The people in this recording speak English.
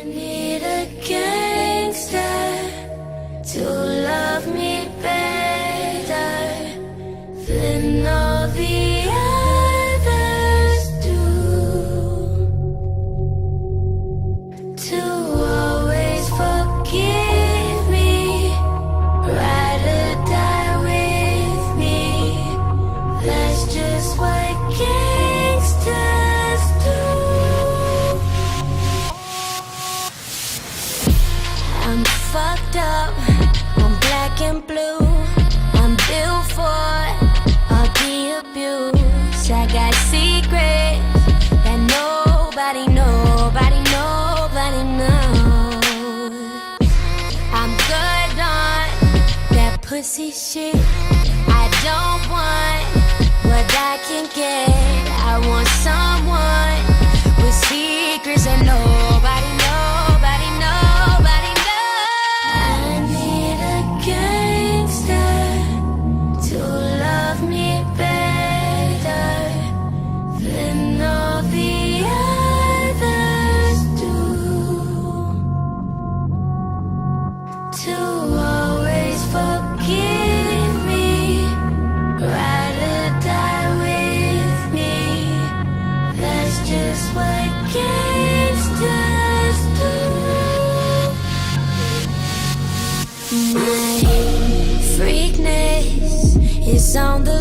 need a gangster to love me better than all the others do. To always forgive me, ride or die with me. That's just what gangsters do. I'm fucked up, I'm black and blue. I'm built for all the abuse. I got secrets that nobody knows. I'm good on that pussy shit. I don't want what I can get. I want someone with secrets that nobody knows. I need a gangster to love me better than all the others do. To always forgive me, ride or die with me. That's just what gangsters do. My freakness is on the